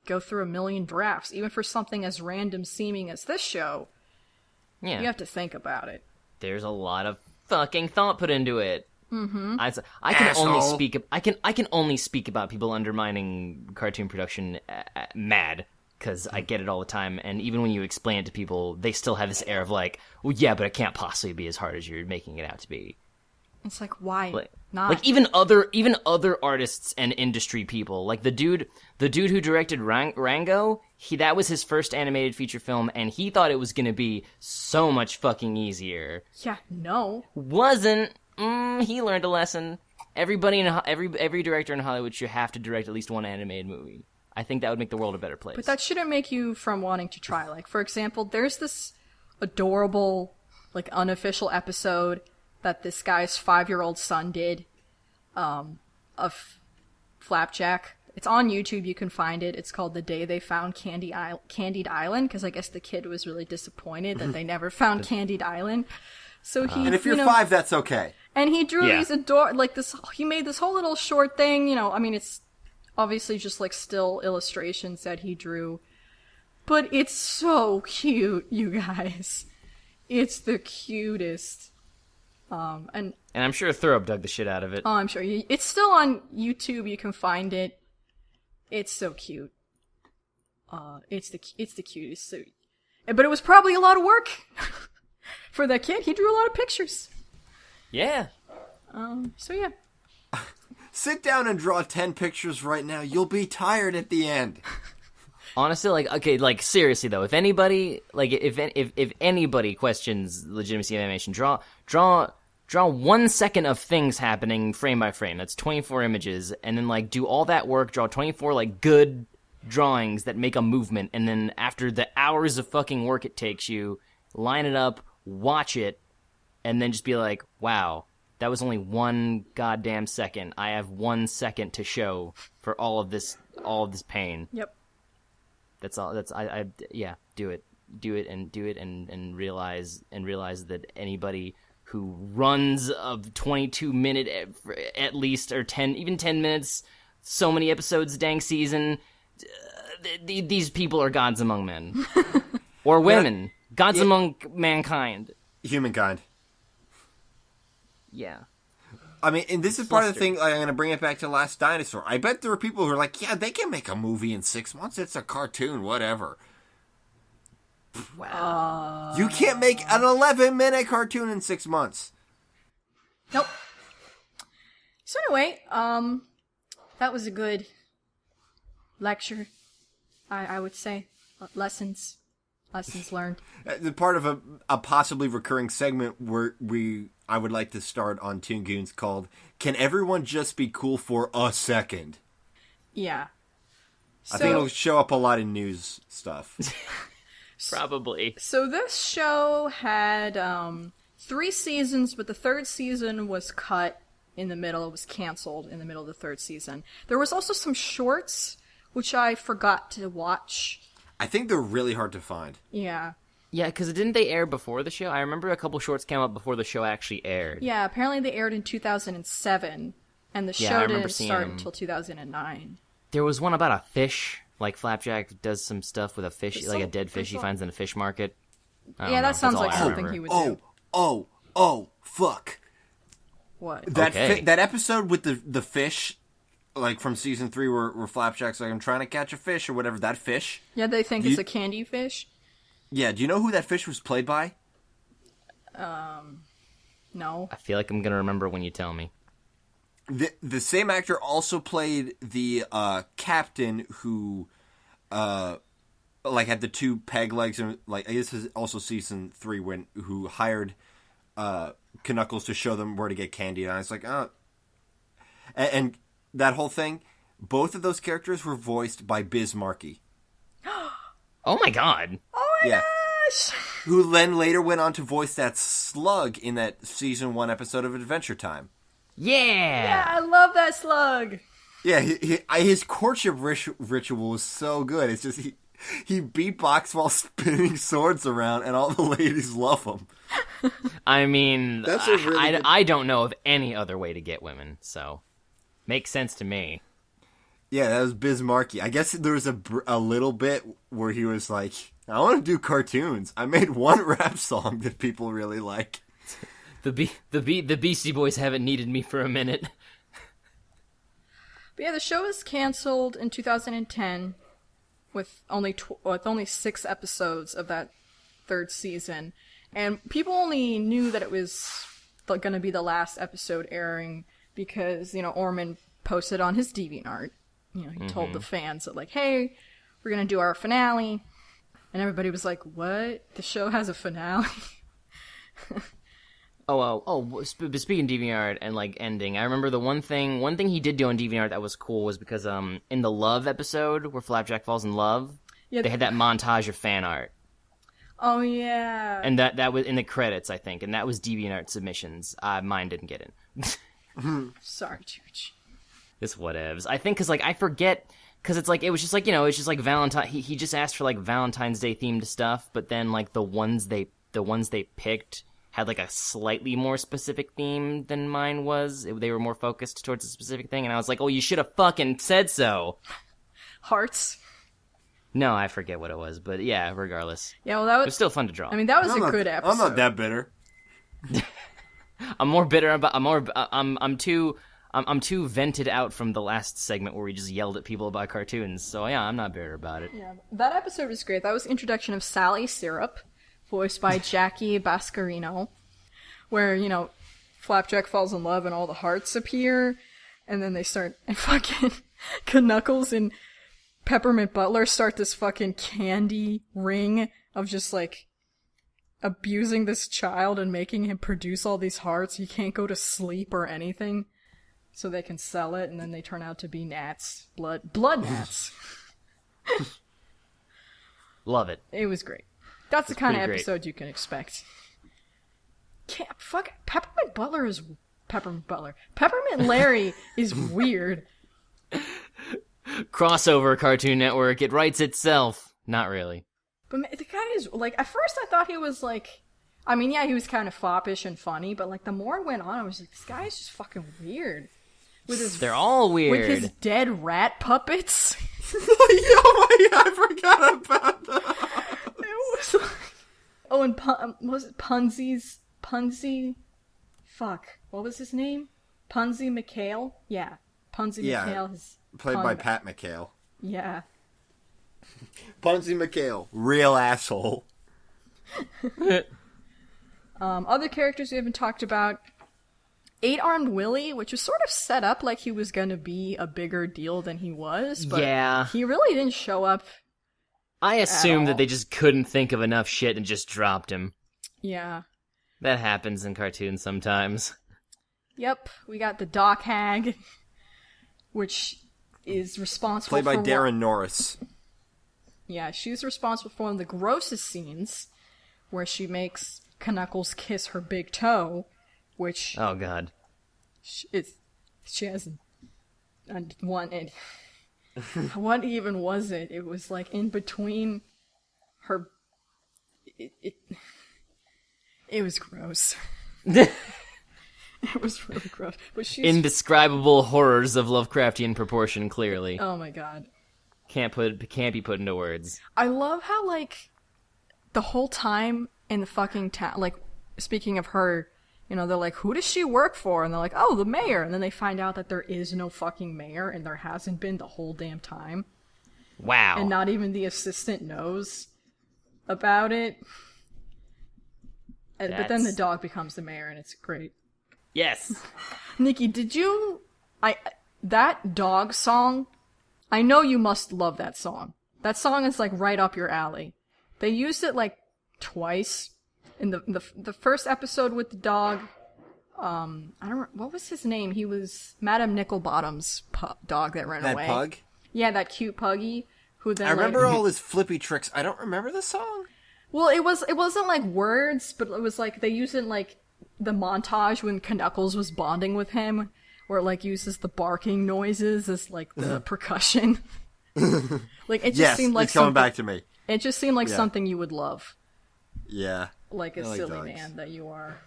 go through a million drafts, even for something as random seeming as this show. Yeah. You have to think about it. There's a lot of fucking thought put into it. Mm-hmm. I can only speak about people undermining cartoon production mad, because I get it all the time, and even when you explain it to people, they still have this air of like, well, yeah, but it can't possibly be as hard as you're making it out to be. It's like, why not? Like even other artists and industry people, like the dude who directed Rango, that was his first animated feature film, and he thought it was gonna be so much fucking easier. Yeah, no, wasn't. He learned a lesson. Everybody every director in Hollywood should have to direct at least one animated movie. I think that would make the world a better place. But that shouldn't make you from wanting to try. Like, for example, there's this adorable, like, unofficial episode that this guy's 5-year-old son did of Flapjack. It's on YouTube. You can find it. It's called The Day They Found Candied Island, because I guess the kid was really disappointed that they never found Candied Island. So he, and if you're 5, that's okay. And he drew these he made this whole little short thing, I mean, it's obviously just, like, still illustrations that he drew. But it's so cute, you guys. It's the cutest. And I'm sure Thorup dug the shit out of it. Oh, I'm sure. It's still on YouTube. You can find it. It's so cute. It's the cutest. So, but it was probably a lot of work for that kid. He drew a lot of pictures. Yeah. So yeah. Sit down and draw 10 pictures right now. You'll be tired at the end. Honestly, like seriously though, if anybody if anybody questions the legitimacy of animation, draw 1 second of things happening frame by frame. That's 24 images, and then like do all that work, draw 24 like good drawings that make a movement, and then after the hours of fucking work it takes you, line it up, watch it, and then just be like, wow, that was only 1 goddamn second. I have 1 second to show for all of this pain. Yep. That's all. Do it and realize that anybody who runs a 22-minute at least, or 10 minutes, so many episodes dang season, these people are gods among men. Or women. Gods among mankind. Humankind. Yeah. I mean, and this is part of the thing, like, I'm going to bring it back to Last Dinosaur. I bet there are people who are like, yeah, they can make a movie in 6 months. It's a cartoon, whatever. Wow. You can't make an 11-minute cartoon in 6 months. Nope. So anyway, that was a good lecture, I would say. Lessons learned. The part of a possibly recurring segment where I would like to start on Toon Goons called "Can Everyone Just Be Cool for a Second?" Yeah. I think it'll show up a lot in news stuff. Probably. So this show had 3 seasons, but the 3rd season was cut in the middle. It was canceled in the middle of the 3rd season. There was also some shorts, which I forgot to watch. I think they're really hard to find. Yeah. Yeah, because didn't they air before the show? I remember a couple shorts came out before the show actually aired. Yeah, apparently they aired in 2007, and the show didn't start until 2009. There was one about a fish. Like, Flapjack does some stuff with a fish, like a dead fish he finds in a fish market. Yeah, that sounds like something he would do. Oh, fuck. What? That episode with the fish, like, from season 3 where Flapjack's like, I'm trying to catch a fish or whatever, that fish. Yeah, they think it's a candy fish. Yeah, do you know who that fish was played by? No. I feel like I'm going to remember when you tell me. The same actor also played the captain who, like, had the 2 peg legs, and, like, I guess this is also season 3 who hired Knuckles to show them where to get candy, and I was like, oh. And that whole thing, both of those characters were voiced by Biz Markie. Oh my god. Oh my gosh! Who then later went on to voice that slug in that season 1 episode of Adventure Time. Yeah! Yeah, I love that slug! Yeah, his courtship ritual was so good. It's just, he beatboxed while spinning swords around, and all the ladies love him. I mean, That's a really good... I don't know of any other way to get women, so makes sense to me. Yeah, that was Biz Markie. I guess there was a little bit where he was like, I want to do cartoons. I made one rap song that people really like. The Beastie Boys haven't needed me for a minute. But yeah, the show was canceled in 2010 with only 6 episodes of that 3rd season. And people only knew that it was going to be the last episode airing because, Orman posted on his DeviantArt. He told the fans that, like, hey, we're going to do our finale. And everybody was like, what? The show has a finale? Speaking of DeviantArt and, like, ending, I remember the one thing he did do on DeviantArt that was cool was because in the Love episode where Flapjack falls in love, they had that montage of fan art. Oh, yeah. And that was in the credits, I think, and that was DeviantArt submissions. Mine didn't get in. Sorry, Chooch. This whatevs. I think because, like, I forget, because it's like, it was just like, it's just like Valentine, he just asked for, like, Valentine's Day themed stuff, but then, like, the ones they picked had, like, a slightly more specific theme than mine was. They were more focused towards a specific thing, and I was like, oh, you should have fucking said so. Hearts? No, I forget what it was, but yeah, regardless. Yeah, well, it was still fun to draw. I mean, that was a good episode. I'm not that bitter. I'm more bitter about, I'm too vented out from the last segment where we just yelled at people about cartoons, so yeah, I'm not bitter about it. Yeah, that episode was great. That was the introduction of Sally Syrup, voiced by Jackie Bascarino, where, Flapjack falls in love and all the hearts appear, and then they start, and fucking Knuckles and Peppermint Butler start this fucking candy ring of just, like, abusing this child and making him produce all these hearts. He can't go to sleep or anything. So they can sell it, and then they turn out to be gnats. Blood gnats. Love it. It was great. That's the kind of episode you can expect. Peppermint Butler is... Peppermint Butler. Peppermint Larry is weird. Crossover Cartoon Network. It writes itself. Not really. But the guy is, like, at first I thought he was, like... I mean, yeah, he was kind of foppish and funny, but, like, the more it went on, I was like, this guy is just fucking weird. They're all weird. With his dead rat puppets. Oh my god, I forgot about that. It was like... and was it Punzi? Fuck. What was his name? Punzi McHale? Yeah. Punzi McHale. Played by Pat McHale. Yeah. Punzi McHale. Real asshole. Other characters we haven't talked about. 8-Armed Willie, which was sort of set up like he was gonna be a bigger deal than he was, but he really didn't show up. I assumed that they just couldn't think of enough shit and just dropped him. Yeah. That happens in cartoons sometimes. Yep, we got the Doc Hag, which is responsible Played by Darren Norris. Yeah, she's responsible for one of the grossest scenes, where she makes Knuckles kiss her big toe, which... Oh, God. She has one... What even was it? It was, like, in between her... it was gross. It was really gross. But she's indescribable horrors of Lovecraftian proportion. Clearly, oh my god, can't be put into words. I love how like the whole time in the fucking town, like speaking of her, you know, they're like, who does she work for? And they're like, oh, the mayor. And then they find out that there is no fucking mayor, and there hasn't been the whole damn time. Wow. And not even the assistant knows about it. But then the dog becomes the mayor, and it's great. Yes. Nikki, that dog song, I know you must love that song. That song is like right up your alley. They used it like twice in the first episode with the dog. What was his name? He was Madame Nicklebottom's dog that ran away. That pug? Yeah, that cute puggy who then I remember all his flippy tricks. I don't remember the song. Well, it wasn't like words, but it was like they used it in like the montage when Knuckles was bonding with him, where it like uses the barking noises as like the percussion. Like it just seemed like it's coming back to me. It just seemed like something you would love. Yeah. Like a silly dogs. man that you are.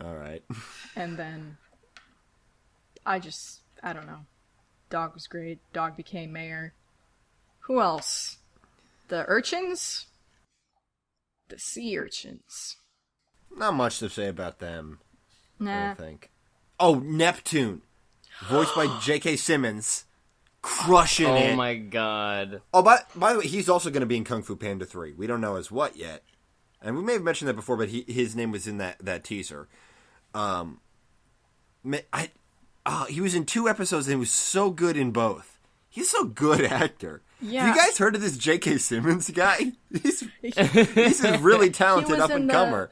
All right. And then I don't know. Dog was great. Dog became mayor. Who else? The urchins? The sea urchins. Not much to say about them. I Nah. don't think. Oh, Neptune. Voiced by J.K. Simmons. Crushing it. Oh my god. Oh, by the way, he's also going to be in Kung Fu Panda 3. We don't know as what yet. And we may have mentioned that before, but his name was in that teaser. He was in 2 episodes and he was so good in both. He's a so good actor. Yeah. Have you guys heard of this J.K. Simmons guy? He's a really talented up-and-comer.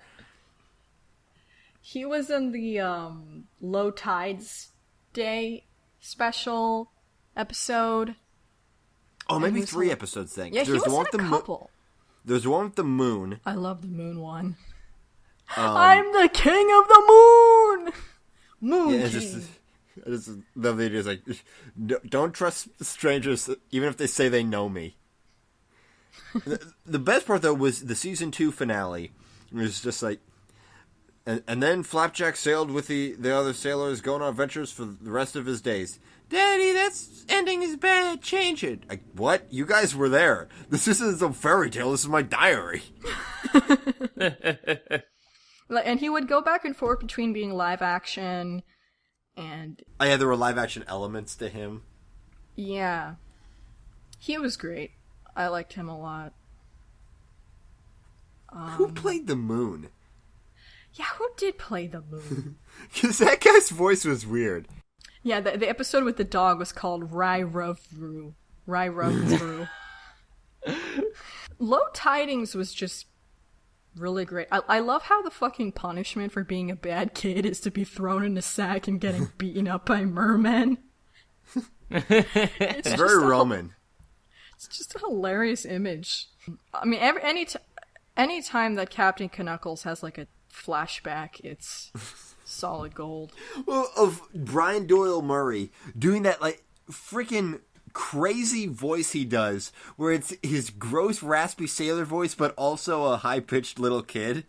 He was in the Low Tides Day special episode. Oh, maybe 3 episodes then. Yeah, he was in a couple. There's one with the moon. I love the moon one. I'm the king of the moon! Moon king. I just love the idea. Like, don't trust strangers, even if they say they know me. The best part, though, was the season 2 finale. It was just like, and then Flapjack sailed with the other sailors, going on adventures for the rest of his days. Daddy, that's ending is bad. Change it. Like, what? You guys were there. This isn't a fairy tale. This is my diary. And he would go back and forth between being live action and... Oh, yeah, there were live action elements to him. Yeah. He was great. I liked him a lot. Who played the moon? Yeah, who did play the moon? Because that guy's voice was weird. Yeah, the episode with the dog was called Rai Rub Through. Rai Rub Through. Low Tidings was just really great. I love how the fucking punishment for being a bad kid is to be thrown in a sack and getting beaten up by mermen. It's very Roman. It's just a hilarious image. I mean, any time that Captain Knuckles has like a flashback, it's solid gold. Well, of Brian Doyle Murray doing that like freaking crazy voice he does, where it's his gross raspy sailor voice, but also a high pitched little kid.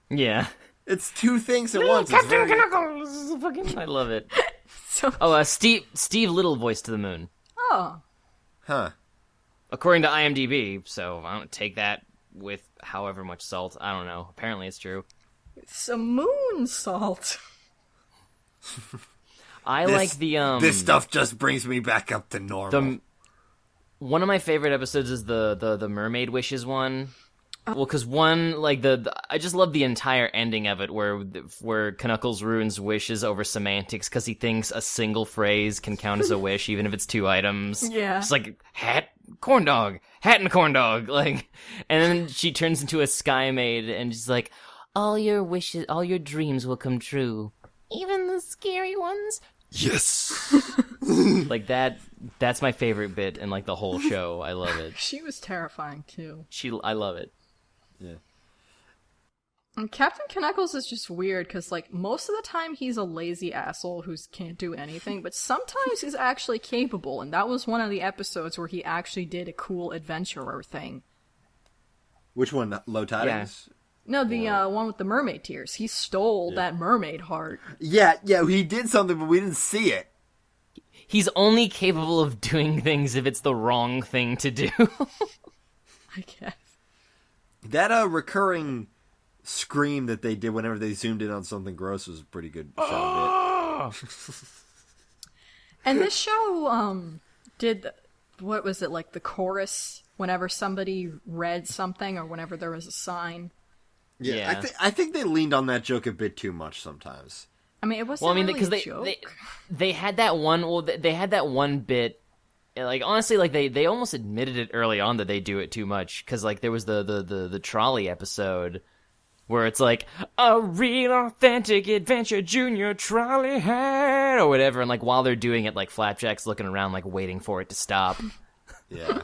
Yeah, it's 2 things at once. Captain Knuckles, fucking, I love it. Steve Little voice to the moon. Oh, huh? According to IMDb, so I don't take that with however much salt. I don't know. Apparently, it's true. Some moon salt. Like the This stuff just brings me back up to normal. One of my favorite episodes is the mermaid wishes one. Well, because one, like I just love the entire ending of it, where Knuckles ruins wishes over semantics because he thinks a single phrase can count as a wish, even if it's 2 items. Yeah, it's like hat, corn dog, hat and corn dog, like, and then she turns into a sky maid and she's like, all your wishes, all your dreams will come true, even the scary ones. Yes. Like that's my favorite bit in like the whole show. I love it. She was terrifying too. I love it. Yeah. And Captain Knuckles is just weird because like most of the time he's a lazy asshole who can't do anything, but sometimes he's actually capable, and that was one of the episodes where he actually did a cool adventurer thing. Which one? Low Tidings? No, the one with the mermaid tears. He stole that mermaid heart. Yeah, he did something, but we didn't see it. He's only capable of doing things if it's the wrong thing to do. I guess. That recurring scream that they did whenever they zoomed in on something gross was a pretty good show bit. And this show did, what was it, like the chorus whenever somebody read something or whenever there was a sign? Yeah. I think they leaned on that joke a bit too much sometimes. I mean, it wasn't really a joke. They had that one. Well, they had that one bit. Like honestly, like they almost admitted it early on that they do it too much because like there was the trolley episode where it's like a real authentic adventure junior trolley head or whatever, and like while they're doing it, like Flapjack's looking around like waiting for it to stop. Yeah.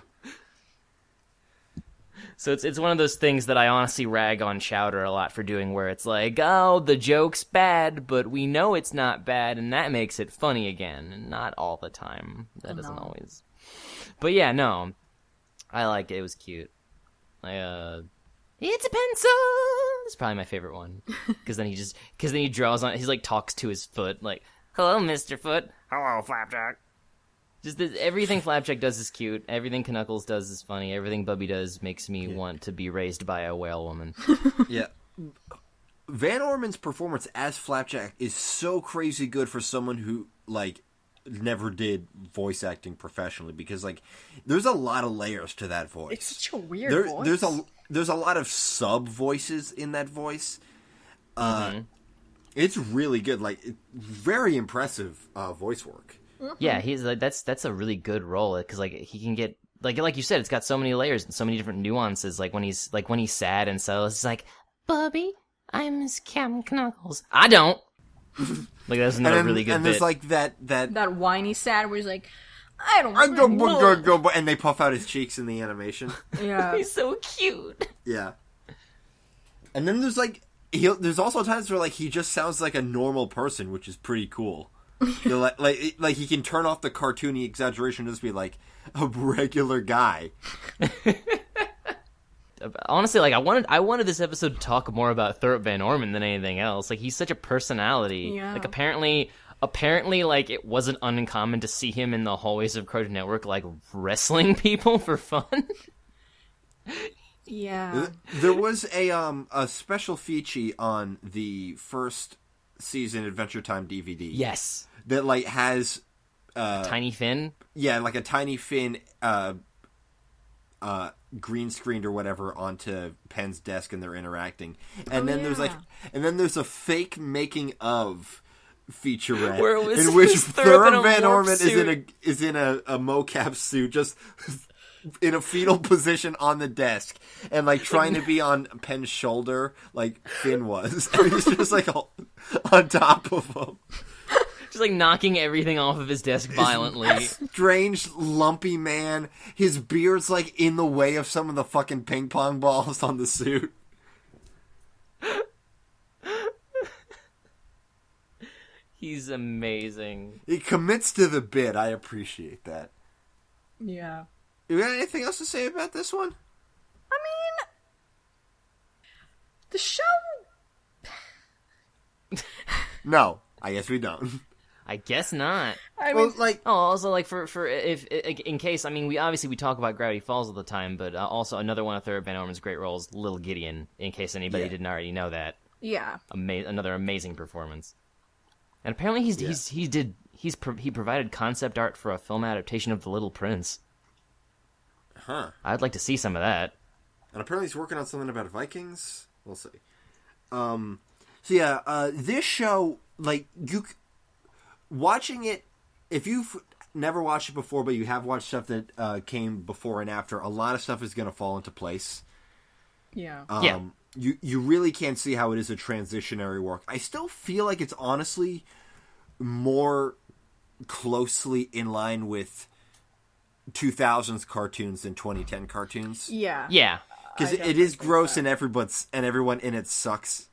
So it's one of those things that I honestly rag on Chowder a lot for doing, where it's like, oh, the joke's bad, but we know it's not bad, and that makes it funny again. And not all the time. That doesn't always. But yeah, no, I like it. It was cute. It's a pencil. It's probably my favorite one because then he draws on. He's like talks to his foot, like, hello, Mr. Foot. Hello, Flapjack. Just everything Flapjack does is cute. Everything Knuckles does is funny. Everything Bubby does makes me want to be raised by a whale woman. Yeah. Van Orman's performance as Flapjack is so crazy good for someone who, like, never did voice acting professionally because, like, there's a lot of layers to that voice. It's such a weird voice. There's a lot of sub-voices in that voice. It's really good. Like, very impressive voice work. Yeah, he's like that's a really good role because like he can get like you said, it's got so many layers and so many different nuances. Like when he's sad and so it's like, Bubby, I miss Captain Knuckles. I don't. Like that's another really good. And bit. there's like that whiny sad where he's like, I don't know. And they puff out his cheeks in the animation. Yeah, he's so cute. Yeah. And then there's like there's also times where like he just sounds like a normal person, which is pretty cool. You know, like he can turn off the cartoony exaggeration and just be like a regular guy. Honestly, like I wanted this episode to talk more about Thurp Van Orman than anything else. Like he's such a personality. Yeah. Like apparently like it wasn't uncommon to see him in the hallways of Cartoon Network like wrestling people for fun. Yeah. There was a special feature on the first season Adventure Time DVD. Yes. That like has Tiny Finn? Yeah, like a Tiny Finn green screened or whatever onto Penn's desk and they're interacting. And then there's a fake making of featurette in which Thurp Van Orman is in a mocap suit just in a fetal position on the desk and like trying to be on Penn's shoulder like Finn was. And he's just like on top of him. Just like knocking everything off of his desk violently. Strange, lumpy man. His beard's like in the way of some of the fucking ping pong balls on the suit. He's amazing. He commits to the bit. I appreciate that. Yeah. You got anything else to say about this one? I mean, the show... No, I guess we don't. I guess not. Also like for if in case, I mean, we talk about Gravity Falls all the time, but also another one of Thurp Van Orman's great roles, Little Gideon. In case anybody didn't already know that. Yeah. Another amazing performance. And apparently he provided concept art for a film adaptation of The Little Prince. Huh. I'd like to see some of that. And apparently he's working on something about Vikings. We'll see. This show, like, watching it, if you've never watched it before, but you have watched stuff that came before and after, a lot of stuff is going to fall into place. Yeah. You really can't see how it is a transitionary work. I still feel like it's honestly more closely in line with 2000s cartoons than 2010 cartoons. Yeah. Yeah. Because it is gross and everyone in it sucks.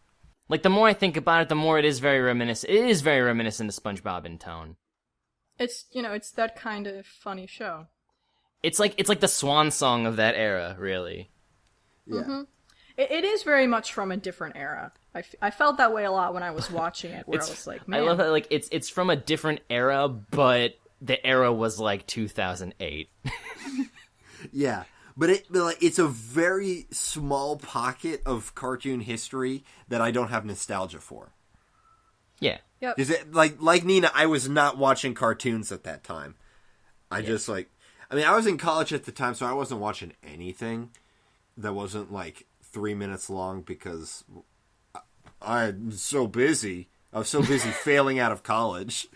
Like, the more I think about it, the more it is very reminiscent. It is very reminiscent to SpongeBob in tone. It's, it's that kind of funny show. It's like the swan song of that era, really. Yeah. It is very much from a different era. I felt that way a lot when I was watching it, where I was like, man. I love that, like, it's from a different era, but the era was, like, 2008. Yeah. But it's a very small pocket of cartoon history that I don't have nostalgia for. Yeah. Yep. Is it like Nina? I was not watching cartoons at that time. I just I was in college at the time, so I wasn't watching anything that wasn't like 3 minutes long because I'm so busy. I was so busy failing out of college.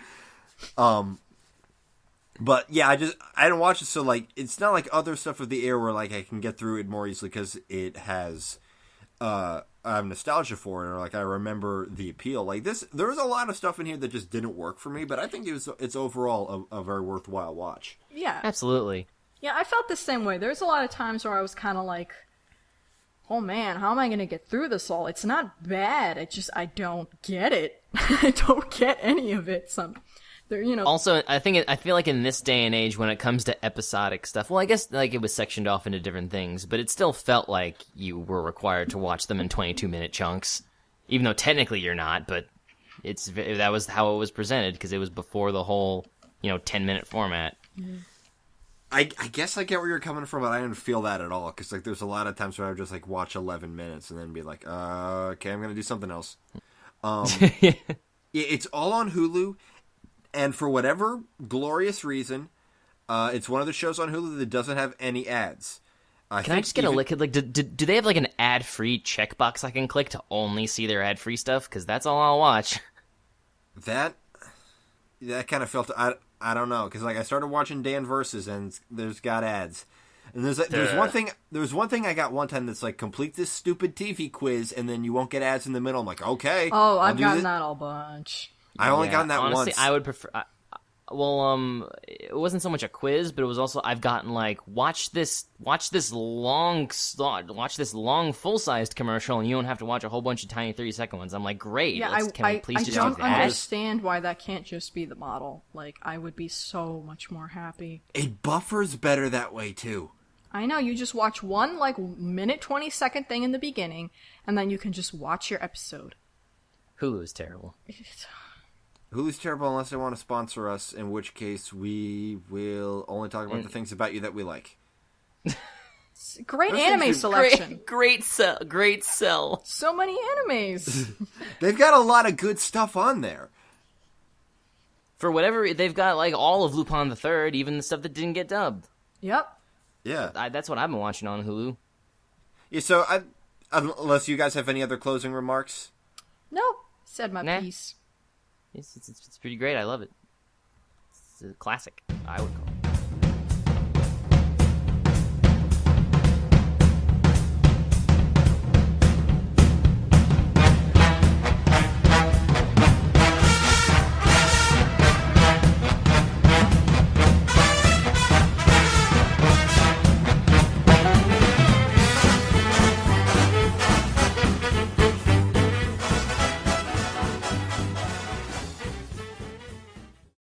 But yeah, I didn't watch it, so like it's not like other stuff of the era where like I can get through it more easily because it has I have nostalgia for it, or like I remember the appeal. Like there was a lot of stuff in here that just didn't work for me, but I think it's overall a very worthwhile watch. Yeah, absolutely. Yeah, I felt the same way. There's a lot of times where I was kind of like, oh man, how am I going to get through this all? It's not bad. I don't get it. I don't get any of it. Also, I feel like in this day and age, when it comes to episodic stuff, well, I guess like it was sectioned off into different things, but it still felt like you were required to watch them in 22-minute chunks, even though technically you're not. But that was how it was presented because it was before the whole 10-minute format. Mm-hmm. I guess I get where you're coming from, but I didn't feel that at all because like there's a lot of times where I would just like watch 11 minutes and then be like, okay, I'm gonna do something else. It's all on Hulu. And for whatever glorious reason, it's one of the shows on Hulu that doesn't have any ads. Can I just get a look at, like, do they have, like, an ad-free checkbox I can click to only see their ad-free stuff? Because that's all I'll watch. That kind of felt, I don't know, because, like, I started watching Dan Versus, and there's got ads. And there's one thing I got one time that's like, complete this stupid TV quiz, and then you won't get ads in the middle. I'm like, okay. Oh, I've gotten that all bunch. I only gotten that honestly, once. I would prefer. It wasn't so much a quiz, but it was also I've gotten like watch this long full-sized commercial, and you don't have to watch a whole bunch of tiny 30-second ones. I'm like, great. Yeah, can we please just don't do that? understand why that can't just be the model. Like, I would be so much more happy. It buffers better that way too. I know, you just watch one like minute 20-second thing in the beginning, and then you can just watch your episode. Hulu's terrible. Hulu's terrible unless they want to sponsor us, in which case we will only talk about the things about you that we like. Great anime selection. Great sell. So many animes. They've got a lot of good stuff on there. For whatever, they've got like all of Lupin the Third, even the stuff that didn't get dubbed. Yep. Yeah. That's what I've been watching on Hulu. Yeah, so unless you guys have any other closing remarks? No. Said my piece. It's pretty great. I love it. It's a classic, I would call it.